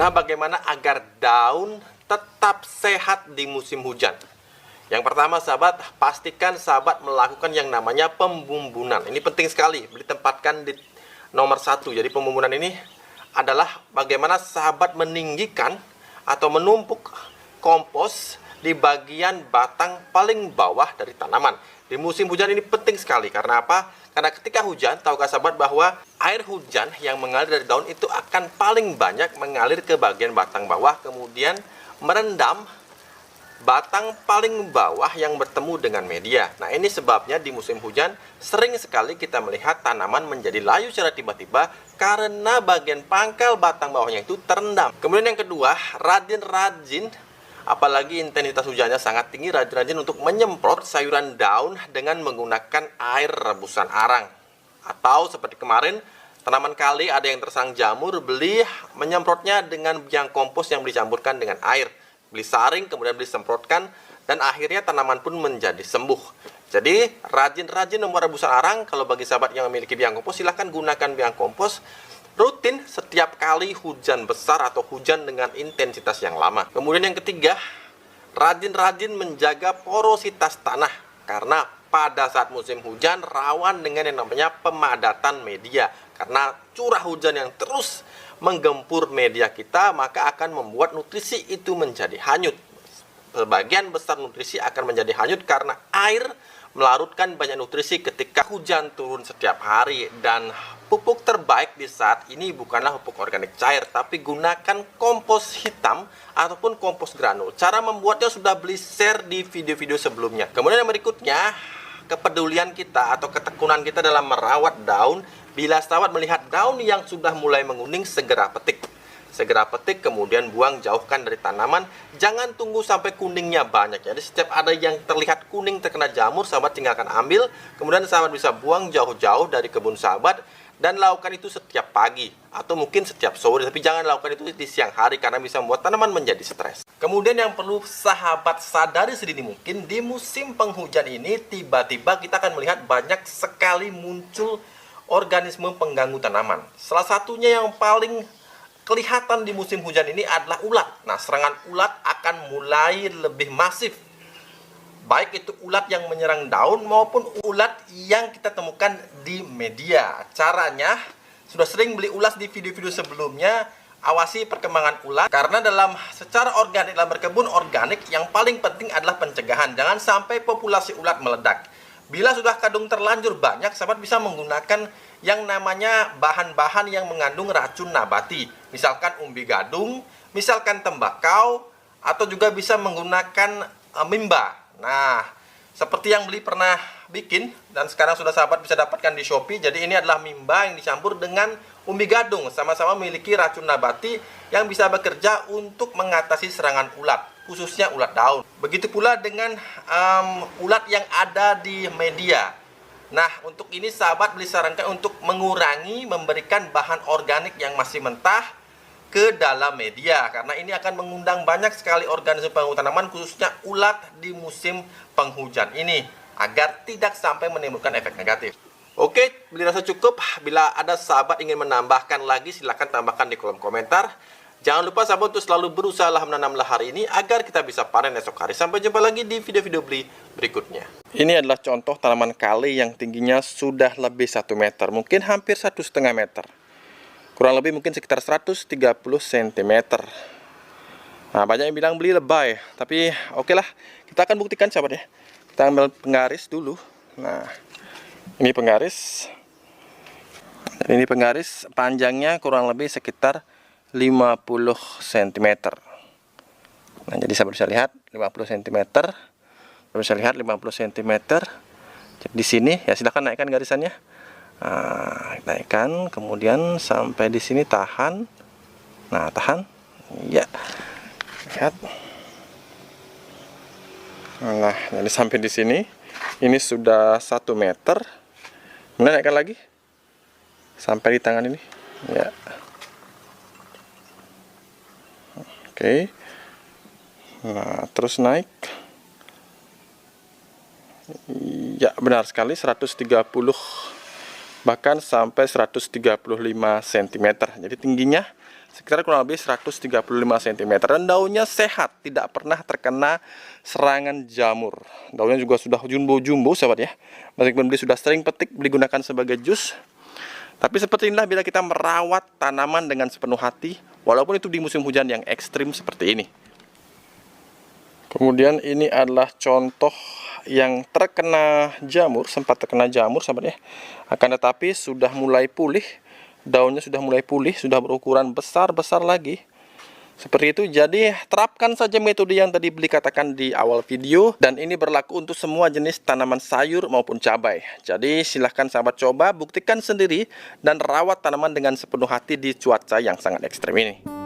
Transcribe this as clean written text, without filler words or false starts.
Nah, bagaimana agar daun tetap sehat di musim hujan? Yang pertama, sahabat, pastikan sahabat melakukan yang namanya pembumbunan. Ini penting sekali, ditempatkan di nomor 1. Jadi pembumbunan ini adalah bagaimana sahabat meninggikan atau menumpuk kompos di bagian batang paling bawah dari tanaman. Di musim hujan ini penting sekali. Karena apa? Karena ketika hujan, tahukah sahabat bahwa air hujan yang mengalir dari daun itu akan paling banyak mengalir ke bagian batang bawah, kemudian merendam batang paling bawah yang bertemu dengan media. Nah, ini sebabnya di musim hujan sering sekali kita melihat tanaman menjadi layu secara tiba-tiba karena bagian pangkal batang bawahnya itu terendam. Kemudian yang kedua, rajin-rajin, apalagi intensitas hujannya sangat tinggi, rajin-rajin untuk menyemprot sayuran daun dengan menggunakan air rebusan arang. Atau seperti kemarin, tanaman kali ada yang tersang jamur, beli menyemprotnya dengan biang kompos yang dicampurkan dengan air. Beli saring, kemudian beli semprotkan, dan akhirnya tanaman pun menjadi sembuh. Jadi rajin-rajin membuat rebusan arang. Kalau bagi sahabat yang memiliki biang kompos, silahkan gunakan biang kompos rutin setiap kali hujan besar atau hujan dengan intensitas yang lama. Kemudian yang ketiga, rajin-rajin menjaga porositas tanah. Karena pada saat musim hujan rawan dengan yang namanya pemadatan media. Karena curah hujan yang terus menggempur media kita, maka akan membuat nutrisi itu menjadi hanyut. Sebagian besar nutrisi akan menjadi hanyut karena air melarutkan banyak nutrisi ketika hujan turun setiap hari. Dan pupuk terbaik di saat ini bukanlah pupuk organik cair, tapi gunakan kompos hitam ataupun kompos granul. Cara membuatnya sudah beli share di video-video sebelumnya. Kemudian yang berikutnya, kepedulian kita atau ketekunan kita dalam merawat daun. Bila sahabat melihat daun yang sudah mulai menguning, segera petik. Segera petik, kemudian buang, jauhkan dari tanaman. Jangan tunggu sampai kuningnya banyak. Jadi setiap ada yang terlihat kuning terkena jamur, sahabat tinggalkan ambil. Kemudian sahabat bisa buang jauh-jauh dari kebun sahabat. Dan lakukan itu setiap pagi atau mungkin setiap sore. Tapi jangan lakukan itu di siang hari karena bisa membuat tanaman menjadi stres. Kemudian yang perlu sahabat sadari sedini mungkin, di musim penghujan ini tiba-tiba kita akan melihat banyak sekali muncul organisme pengganggu tanaman. Salah satunya yang paling kelihatan di musim hujan ini adalah ulat. Nah, serangan ulat akan mulai lebih masif. Baik itu ulat yang menyerang daun maupun ulat yang kita temukan di media. Caranya, sudah sering beli ulas di video-video sebelumnya, awasi perkembangan ulat. Karena secara organik, dalam berkebun organik, yang paling penting adalah pencegahan. Jangan sampai populasi ulat meledak. Bila sudah kadung terlanjur banyak, sahabat bisa menggunakan yang namanya bahan-bahan yang mengandung racun nabati. Misalkan umbi gadung, misalkan tembakau, atau juga bisa menggunakan mimba. Nah, seperti yang beli pernah bikin, dan sekarang sudah sahabat bisa dapatkan di Shopee. Jadi ini adalah mimba yang dicampur dengan umbi gadung. Sama-sama memiliki racun nabati yang bisa bekerja untuk mengatasi serangan ulat, khususnya ulat daun. Begitu pula dengan ulat yang ada di media. Nah, untuk ini sahabat disarankan untuk mengurangi memberikan bahan organik yang masih mentah ke dalam media. Karena ini akan mengundang banyak sekali organisme pengganggu tanaman, khususnya ulat di musim penghujan ini, agar tidak sampai menimbulkan efek negatif. Oke, dirasa cukup. Bila ada sahabat ingin menambahkan lagi, silahkan tambahkan di kolom komentar. Jangan lupa sahabat untuk selalu berusaha menanamlah hari ini agar kita bisa panen esok hari. Sampai jumpa lagi di video-video berikutnya. Ini adalah contoh tanaman kali yang tingginya sudah lebih 1 meter. Mungkin hampir 1,5 meter. Kurang lebih mungkin sekitar 130 cm. Nah, banyak yang bilang beli lebay. Tapi oke lah, kita akan buktikan sahabat ya. Kita ambil penggaris dulu. Nah, ini penggaris. Ini penggaris panjangnya kurang lebih sekitar 50 cm. Nah, jadi sahabat bisa lihat 50 cm. Bisa lihat 50 cm. Jadi di sini ya silahkan naikkan garisannya. Nah, naikkan, kemudian sampai di sini tahan. Nah, tahan. Ya. Lihat. Nah, jadi sampai di sini. Ini sudah 1 meter. Kemudian naikkan lagi. Sampai di tangan ini. Ya. Oke. Nah, terus naik. Ya, benar sekali 130 bahkan sampai 135 cm. Jadi tingginya sekitar kurang lebih 135 cm, dan daunnya sehat, tidak pernah terkena serangan jamur. Daunnya juga sudah jumbo-jumbo sahabat ya. Meskipun beli sudah sering petik, beli gunakan sebagai jus. Tapi seperti inilah bila kita merawat tanaman dengan sepenuh hati, walaupun itu di musim hujan yang ekstrim seperti ini. Kemudian ini adalah contoh yang terkena jamur, sempat terkena jamur sahabat ya. Akan tetapi sudah mulai pulih. Daunnya sudah mulai pulih, sudah berukuran besar-besar lagi. Seperti itu. Jadi terapkan saja metode yang tadi beli katakan di awal video, dan ini berlaku untuk semua jenis tanaman sayur maupun cabai. Jadi silahkan sahabat coba, buktikan sendiri dan rawat tanaman dengan sepenuh hati di cuaca yang sangat ekstrem ini.